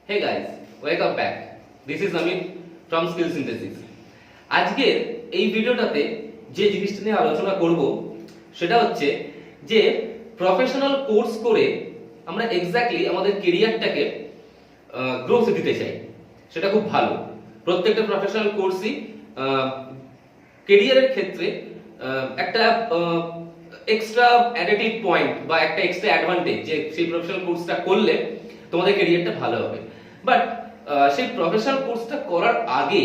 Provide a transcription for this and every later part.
Hey guys, welcome back. This is Amit from Skill Synthesis. আজকের এই ভিডিওটাতে যে জিনিসটা নিয়ে আলোচনা করব সেটা হচ্ছে যে প্রফেশনাল কোর্স করে আমরা এক্স্যাক্টলি আমাদের ক্যারিয়ারটাকে গ্রোথ দিতে চাই। সেটা খুব ভালো। প্রত্যেকটা প্রফেশনাল কোর্সই ক্যারিয়ারের ক্ষেত্রে একটা এক্সট্রা অ্যাডিটিভ পয়েন্ট বা একটা এক্সট্রা অ্যাডভান্টেজ যে সেই প্রফেশনাল কোর্সটা করলে তোমাদের ক্যারিয়ারটা ভালো হবে। বাট সেই প্রফেশনাল কোর্সটা করার আগে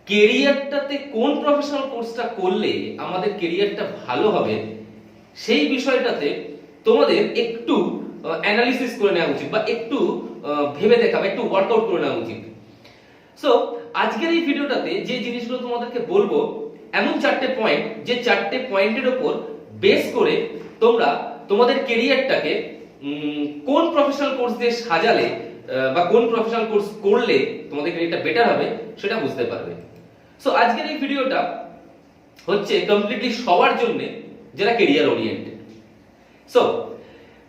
ক্যারিয়ারটাতে কোন প্রফেশনাল কোর্সটা করলে আমাদের ক্যারিয়ারটা ভালো হবে সেই বিষয়টাতে তোমাদের একটু অ্যানালিসিস করে নেওয়া উচিত বা একটু ভেবে দেখা বা একটু ওয়ার্কআউট করে নেওয়া উচিত। সো আজকের এই ভিডিওটাতে যে জিনিসগুলো তোমাদেরকে বলবো এমন চারটে পয়েন্ট, যে চারটে পয়েন্টের উপর বেস করে তোমরা তোমাদের ক্যারিয়ারটাকে কোন প্রফেশনাল কোর্স দিয়ে সাজালে বা কোন প্রফেশনাল কোর্স করলে তোমাদের ক্যারিয়ারটা বেটার হবে সেটা বুঝতে পারবে। সো আজকের এই ভিডিওটা হচ্ছে কমপ্লিটলি সবার জন্য যারা ক্যারিয়ার ওরিয়েন্টেড। সো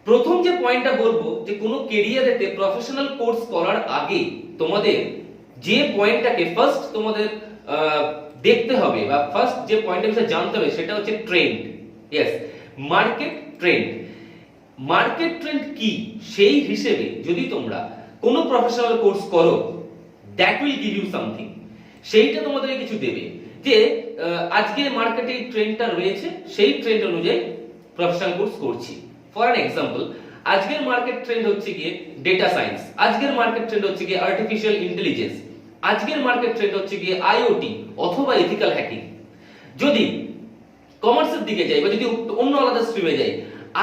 প্রথম যে পয়েন্টটা বলবো যে কোনো ক্যারিয়ারেতে প্রফেশনাল কোর্স করার আগে তোমাদের যে পয়েন্টটাকে ফার্স্ট তোমাদের দেখতে হবে বা ফার্স্ট যে পয়েন্টের বিষয়ে জানতে হবে সেটা হচ্ছে trend. Yes, market trend. Market trend কি সেই হিসেবে যদি তোমরা কোনো প্রফেশনাল কোর্স করো, that will give you something. সেইটা তোমাদের কিছু দেবে যে আজকে মার্কেটে এই ট্রেন্ডটা রয়েছে, সেই ট্রেন্ড অনুযায়ী প্রফেশনাল কোর্স করছি। ফর অ্যান এক্সাম্পল, আজকের মার্কেট ট্রেন্ড হচ্ছে গিয়ে ডেটা সায়েন্স, আজকের মার্কেট ট্রেন্ড হচ্ছে গিয়ে আর্টিফিশিয়াল ইন্টেলিজেন্স, আজকের মার্কেট ট্রেন্ড হচ্ছে গিয়ে আইওটি অথবা এথিক্যাল হ্যাকিং। যদি কমার্সের দিকে যাই বা যদি অন্য আলাদা স্ট্রিমে যাই,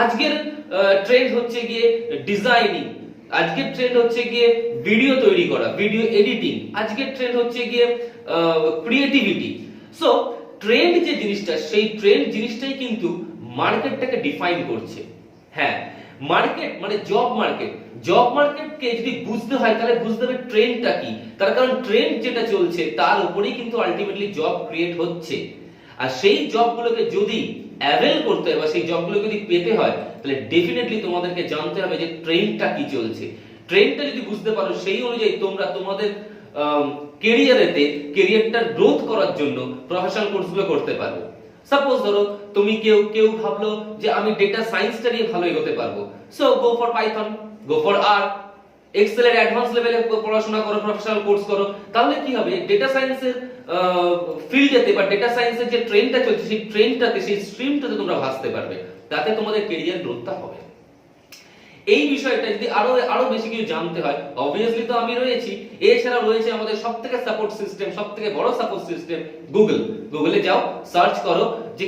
আজকের ট্রেন্ড হচ্ছে গিয়ে ডিজাইনিং, আজকের ট্রেন্ড হচ্ছে গিয়ে ভিডিও তৈরি করা, ভিডিও এডিটিং, আজকের ট্রেন্ড হচ্ছে গিয়ে ক্রিয়েটিভিটি। সো ট্রেন্ড যে জিনিসটা, সেই ট্রেন্ড জিনিসটাই কিন্তু মার্কেটটাকে ডিফাইন করছে। হ্যাঁ, মার্কেট মানে জব মার্কেট। জব মার্কেটকে যদি বুঝতে হয় তাহলে বুঝতে হবে ট্রেন্ডটা কি। তার কারণ ট্রেন্ড যেটা চলছে তার উপরেই কিন্তু আলটিমেটলি জব ক্রিয়েট হচ্ছে। আর সেই জবগুলোকে যদি অ্যাভেল করতে হয় বা সেই জবগুলো যদি পেতে হয় তাহলে ডেফিনেটলি তোমাদেরকে জানতে হবে যে ট্রেন্ডটা কি চলছে। ট্রেন্ডটা যদি বুঝতে পারো সেই অনুযায়ী তোমরা তোমাদের ক্যারিয়ারেতে ক্যারিয়ারটা গ্রোথ করার জন্য প্রফেশনাল কোর্সগুলো করতে পারবে। সাপোজ ধরো তুমি কেউ ভাবলো যে আমি ডেটা সায়েন্সটা নিয়ে ভালো এগোতে পারবো, so go for Python, go for R, Excel এর অ্যাডভান্স লেভেলে পড়াশোনা করো, প্রফেশনাল কোর্স করো। তাহলে কি হবে, ডেটা সায়েন্সের ফিল্ডেতে বা ডেটা সায়েন্সের যে ট্রেন্ডটা চলছে সেই ট্রেন্ডটাতে, সেই স্ট্রিমটাতে তোমরা ভাসতে পারবে, তাতে তোমাদের ক্যারিয়ার গ্রোথটা হবে। এই বিষয়টা যদি আরো বেশি কিছু জানতে হয়, অবভিয়াসলি তো আমি রয়েছি, এছাড়া রয়েছে আমাদের সবথেকে সাপোর্ট সিস্টেম, সবথেকে বড় সাপোর্ট সিস্টেম গুগলে যাও, সার্চ করো যে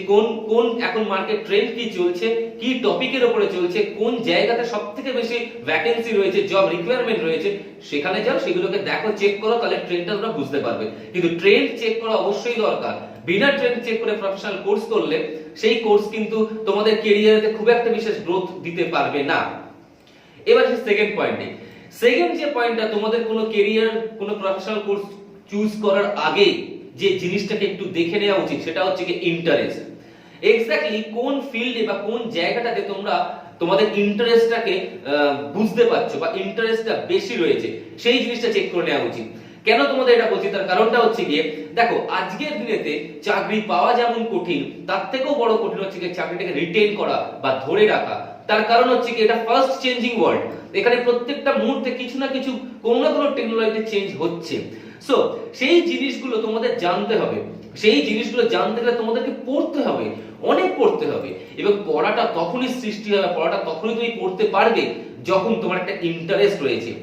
কোন এখন মার্কেট ট্রেন্ড কি চলছে, কি টপিকের উপরে চলছে, কোন জায়গাতে সবথেকে বেশি ভ্যাকেন্সি রয়েছে, জব রিকোয়ারমেন্ট রয়েছে, সেখানে যাও, সেগুলোকে দেখো, চেক করো, তাহলে ট্রেন্ডটা তোমরা বুঝতে পারবে। কিন্তু ট্রেন্ড চেক করা অবশ্যই দরকার। বিনা ট্রেন্ড চেক করে প্রফেশনাল কোর্স করলে সেই কোর্স কিন্তু তোমাদের ক্যারিয়ারে খুব একটা বিশেষ গ্রোথ দিতে পারবে না। এবার সেই সেকেন্ড পয়েন্টে, সেকেন্ড যে পয়েন্টটা তোমাদের কোনো ক্যারিয়ার কোনো প্রফেশনাল কোর্স চুজ করার আগে যে জিনিসটাকে একটু দেখে নেওয়া উচিত সেটা হচ্ছে কি ইন্টারেস্ট। এক্স্যাক্টলি কোন ফিল্ডে বা কোন জায়গাটাতে তোমরা তোমাদের ইন্টারেস্টটাকে বুঝতে পারছো বা ইন্টারেস্টটা বেশি রয়েছে সেই জিনিসটা চেক করে নেওয়া উচিত। কেন তোমাদের এটা বলছি, তার কারণটা হচ্ছে গিয়ে দেখো, আজকের দিনেতে চাকরি পাওয়া যেমন কঠিন, তার থেকেও বড় কঠিন হচ্ছে গিয়ে চাকরিটাকে রিটেইন করা বা ধরে রাখা। তার কারণ হচ্ছে কি এটা ফার্স্ট চেঞ্জিং ওয়ার্ল্ড, এখানে প্রত্যেকটা মুহূর্তে কিছু না কিছু কোনো না কোনো টেকনোলজিতে চেঞ্জ হচ্ছে। সো সেই জিনিসগুলো তোমাদের জানতে হবে। সেই জিনিসগুলো জানতে গেলে তোমাদেরকে পড়তে হবে, অনেক পড়তে হবে, এবং পড়াটা তখনই সৃষ্টি হবে, পড়াটা তখনই তুমি পড়তে পারবে যখন তোমার একটা ইন্টারেস্ট রয়েছে।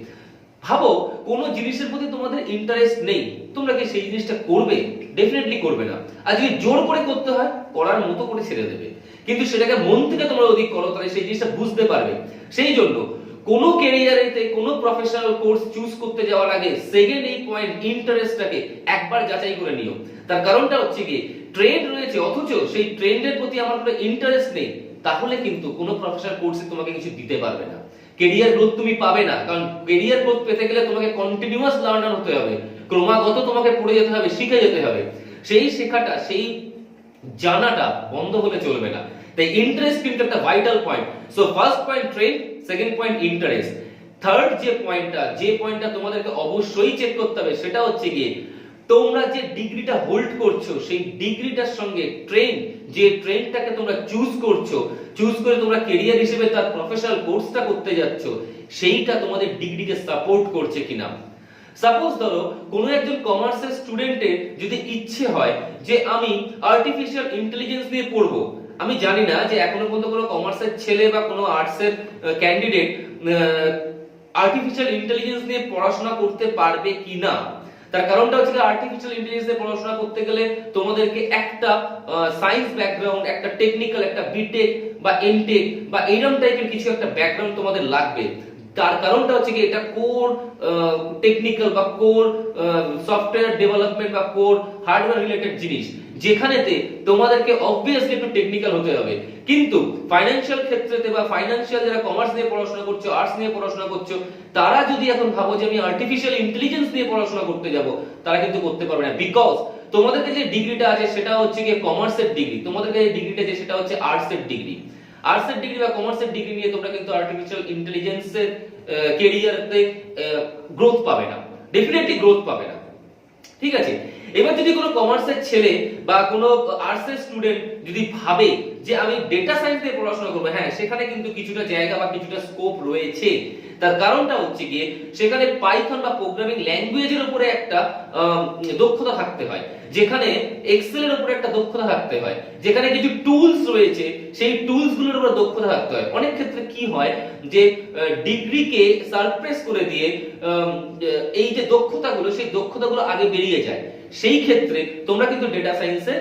ভাবো কোনো জিনিসের প্রতি তোমাদের ইন্টারেস্ট নেই, তোমরা কি সেই জিনিসটা করবে? ডেফিনেটলি করবে না। আর যদি জোর করে করতে হয়, করার মতো করে ছেড়ে দেবে। কিন্তু সেটাকে মন থেকে তোমরা অধিক করো, তাহলে সেই জিনিসটা বুঝতে পারবে। সেই জন্য কোনো ক্যারিয়ারেতে কোনো প্রফেশনাল কোর্স চুজ করতে যাওয়ার আগে সেকেন্ড এই পয়েন্ট ইন্টারেস্টটাকে একবার যাচাই করে নিও। তার কারণটা হচ্ছে কি ট্রেন্ড রয়েছে অথচ সেই ট্রেন্ডের প্রতি আমার কোনো ইন্টারেস্ট নেই, তাহলে কিন্তু কোনো প্রফেশনাল কোর্সে তোমাকে কিছু দিতে পারবে না, ক্যারিয়ার গ্রোথ তুমি পাবে না। কারণ ক্যারিয়ার গ্রোথ পেতে গেলে তোমাকে কন্টিনিউয়াস লার্নার হতে হবে, ক্রমাগত তোমাকে পড়ে যেতে হবে, শিখে যেতে হবে। সেই শেখাটা, সেই জানাটা বন্ধ হলে চলবে না। তাই ইন্টারেস্ট কিন্তু একটা vital point. So first point trend, second point interest. Third যে পয়েন্টটা তোমাদেরকে অবশ্যই চেক করতে হবে সেটা হচ্ছে গিয়ে তোমরা যে ডিগ্রিটা হোল্ড করছো সেই ডিগ্রিটার সঙ্গে যে ট্রেন্ডটাকে তোমরা চুজ করে তোমরা ক্যারিয়ার হিসেবে তার প্রফেশনাল কোর্সটা করতে যাচ্ছ সেইটা তোমাদের ডিগ্রিকে সাপোর্ট করছে কিনা। সাপোজ ধরো কোনো একজন কমার্সের স্টুডেন্টের যদি ইচ্ছে হয় যে আমি আর্টিফিশিয়াল ইন্টেলিজেন্স নিয়ে পড়বো, আমি জানি না যে এখনো পর্যন্ত কোনো কমার্সের ছেলে বা কোনো আর্টসের ক্যান্ডিডেট আর্টিফিশিয়াল ইন্টেলিজেন্স নিয়ে পড়াশোনা করতে পারবে কিনা। তার কারণটা হচ্ছে আর্টিফিশিয়াল ইন্টেলিজেন্স নিয়ে পড়াশোনা করতে গেলে তোমাদেরকে একটা সায়েন্স ব্যাকগ্রাউন্ড, একটা টেকনিক্যাল, একটা বিটেক বা এমটেক বা এইরকম টাইপের কিছু একটা ব্যাকগ্রাউন্ড তোমাদের লাগবে। তার কারণটা হচ্ছে কি এটা কোর টেকনিক্যাল বা কোর সফটওয়্যার ডেভেলপমেন্ট বা কোর হার্ডওয়্যার রিলেটেড জিনিস, যেখানেতে তোমাদেরকে অবভিয়াসলি একটু টেকনিক্যাল হতে হবে। কিন্তু ফাইনান্সিয়াল ক্ষেত্রেতে বা ফাইনান্সিয়াল যারা কমার্স নিয়ে পড়াশোনা করছো, আর্টস নিয়ে পড়াশোনা করছো, তারা যদি এখন ভাবো যে আমি আর্টিফিশিয়াল ইন্টেলিজেন্স নিয়ে পড়াশোনা করতে যাব, তারা কিন্তু করতে পারবে না। বিকজ তোমাদেরকে যে ডিগ্রিটা আছে সেটা হচ্ছে কি কমার্সের ডিগ্রি, তোমাদেরকে যে ডিগ্রিটা আছে সেটা হচ্ছে আর্টসের ডিগ্রি। আর্টসের ডিগ্রি বা কমার্সের ডিগ্রি নিয়ে তোমরা কিন্তু আর্টিফিশিয়াল ইন্টেলিজেন্সের ক্যারিয়ারে গ্রোথ পাবে না, ডেফিনেটলি গ্রোথ পাবে না। ঠিক আছে, এবার যদি কোনো কমার্সের ছেলে বা কোনো আর্টসের স্টুডেন্ট যদি ভাবে যে আমি ডেটা সায়েন্স নিয়ে পড়াশোনা করব, হ্যাঁ সেখানে কিন্তু কিছুটা জায়গা বা কিছুটা স্কোপ রয়েছে। তার কারণটা হচ্ছে গিয়ে সেখানে পাইথন বা প্রোগ্রামিং ল্যাঙ্গুয়েজের উপরে একটা দক্ষতা থাকতে হয়, যেখানে এক্সেল এর উপরে একটা দক্ষতা থাকতে হয়, যেখানে কিছু টুলস রয়েছে সেই টুলস গুলোর উপর দক্ষতা থাকতে হয়। অনেক ক্ষেত্রে কি হয় যে ডিগ্রিকে সারপ্রেস করে দিয়ে এই যে দক্ষতাগুলো সেই দক্ষতাগুলো আগে বেরিয়ে যায়। সেই ক্ষেত্রে তোমরা কিন্তু ডেটা সায়েন্সে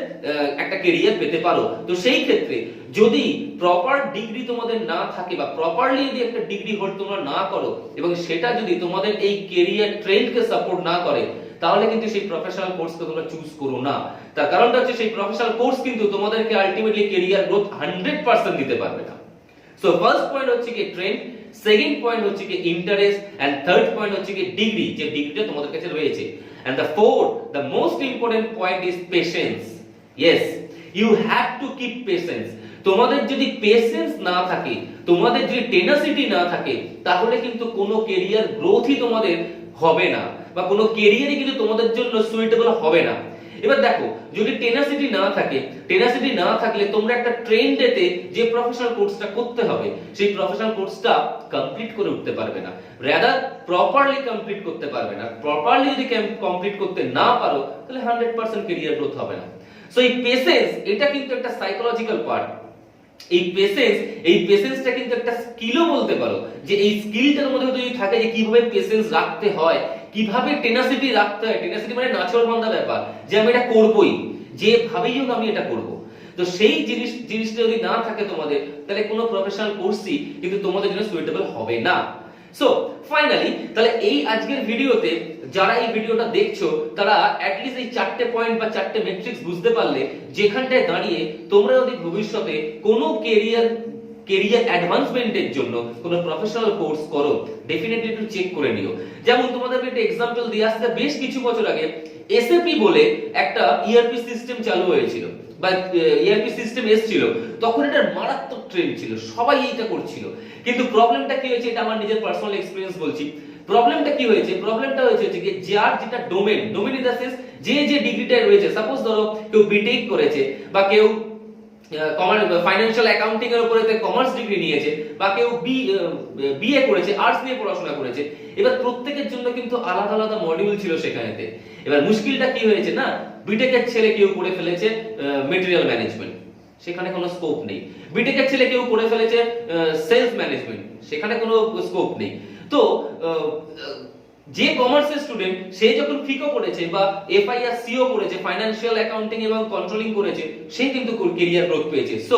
একটা ক্যারিয়ার পেতে পারো। তো সেই ক্ষেত্রে যদি প্রপার ডিগ্রি তোমাদের না থাকে বা প্রপারলি যদি একটা ডিগ্রি হোল্ড তোমরা না করো এবং সেটা যদি তোমাদের এই ক্যারিয়ার ট্রেন্ডকে সাপোর্ট না করে, তাহলে কিন্তু সেই প্রফেশনাল কোর্সকে তোমরা চুজ করো না। তার কারণটা হচ্ছে সেই প্রফেশনাল কোর্স কিন্তু তোমাদেরকে আলটিমেটলি ক্যারিয়ার গ্রোথ 100% দিতে পারবে না। সো ফার্স্ট পয়েন্ট হচ্ছে কি ট্রেন্ড, সেকেন্ড পয়েন্ট হচ্ছে কি ইন্টারেস্ট, এন্ড থার্ড পয়েন্ট হচ্ছে কি ডিগ্রি, যে ডিগ্রিটা তোমাদের কাছে রয়েছে। And the fourth, the most important point is patience. Yes, you have to keep patience. তোমাদের যদি পেশেন্স না থাকে, তোমাদের যদি টেনাসিটি না থাকে, তাহলে কিন্তু কোনো ক্যারিয়ার গ্রোথই তোমাদের হবে না বা কোনো ক্যারিয়ারই কিন্তু তোমাদের জন্য সুইটেবল হবে না। এবার দেখো, যদি টেনাসিটি না থাকলে তোমরা একটা ট্রেন্ডেতে যে প্রফেশনাল কোর্সটা করতে হবে সেই প্রফেশনাল কোর্সটা কমপ্লিট করে উঠতে পারবে না, রাদার প্রপারলি কমপ্লিট করতে পারবে না। প্রপারলি যদি কমপ্লিট করতে না পারো তাহলে 100% ক্যারিয়ার গ্রোথ হবে না। সো এই পেশেন্স, এটা কিন্তু একটা সাইকোলজিক্যাল পার্ট। এই পেশেন্সটা কিন্তু একটা স্কিলও বলতে পারো, যে এই স্কিলটার মধ্যে যদি থাকে যে কিভাবে পেশেন্স রাখতে হয়, কিভাবে টেনাসিটি রাখতে হয়। টেনাসিটি মানে নাছোড়বান্ধা ব্যাপার, যে আমি এটা করবই, যেভাবেই হোক আমি এটা করব। তো সেই জিনিসটা যদি না থাকে তোমাদের, তাহলে কোনো প্রফেশনাল কোর্সই কিন্তু তোমাদের জন্য সুইটেবল হবে না। সো ফাইনালি তাহলে এই আজকের ভিডিওতে যারা এই ভিডিওটা দেখছো তারা অ্যাটলিস্ট এই 4টে পয়েন্ট বা 4টে মেট্রিক্স বুঝতে পারলে, যেখানটায় দাঁড়িয়ে তোমরা যদি ভবিষ্যতে কোনো ক্যারিয়ার অ্যাডভান্সমেন্টের জন্য কোনো প্রফেশনাল কোর্স করো, ডেফিনেটলি একটু চেক করে নিও। যেমন তোমাদের একটা एग्जांपल দিয়ে আসতে, বেশ কিছু বছর আগে এসএপি বলে একটা ইআরপি সিস্টেম চালু হয়েছিল বা ইআরপি সিস্টেম এসেছিল, তখন এটা মারাত্মক ট্রেন্ড ছিল, সবাই এইটা করছিল। কিন্তু প্রবলেমটা কি হয়েছে, এটা আমার নিজের পার্সোনাল এক্সপেরিয়েন্স বলছি। প্রবলেমটা হয়েছে যে যার যেটা ডোমেন ইন দ্য সেন্স যে ডিগ্রিটা রয়েছে, সাপোজ ধরো কেউ বিটেক করেছে বা কেউ ফাইন্যান্সিয়াল অ্যাকাউন্টিং এর উপরে কমার্স ডিগ্রি নিয়েছে বা কেউ বিএ করেছে, আর্টস নিয়ে পড়াশোনা করেছে। এবার প্রত্যেকের জন্য কিন্তু আলাদা আলাদা মডিউল ছিল সেখানেতে। এবার মুশকিলটা কি হয়েছে না, বিটেকের ছেলে কেউ করে ফেলেছে ম্যাটেরিয়াল ম্যানেজমেন্ট, সেখানে কোনো স্কোপ নেই। বিটেকের ছেলে কেউ করে ফেলেছে সেলস ম্যানেজমেন্ট, সেখানে কোনো স্কোপ নেই। তো যে কমার্সের স্টুডেন্ট সে যখন ফিকো করেছে বা এফআইআর সিও করেছে, ফাইন্যান্সিয়াল অ্যাকাউন্টিং এবং কন্ট্রোলিং করেছে, সে কিন্তু ক্যারিয়ার গ্রোথ পেয়েছে। সো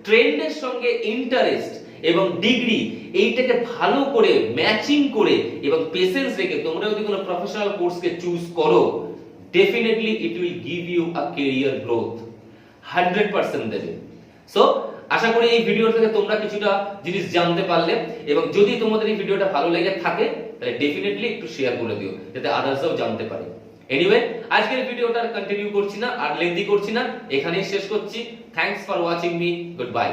ট্রেন্ডের সঙ্গে ইন্টারেস্ট এবং ডিগ্রি এইটাকে ভালো করে ম্যাচিং করে এবং পেশেন্স রেখে তোমরা যদি কোনো প্রফেশনাল কোর্সকে চুজ করো, definitely it will give you a career growth 100% দেবে। সো আশা করি এই ভিডিও থেকে তোমরা কিছুটা জিনিস জানতে পারলে, এবং যদি তোমাদের এই ভিডিওটা ভালো লেগে থাকে তাহলে ডেফিনেটলি একটু শেয়ার করে দিও যাতে আদার্সও জানতে পারে। এনিওয়ে, আজকের ভিডিওটা কন্টিনিউ করছি না, আর লেন্দি করছি না, এখানেই শেষ করছি। Thanks for watching me, good bye.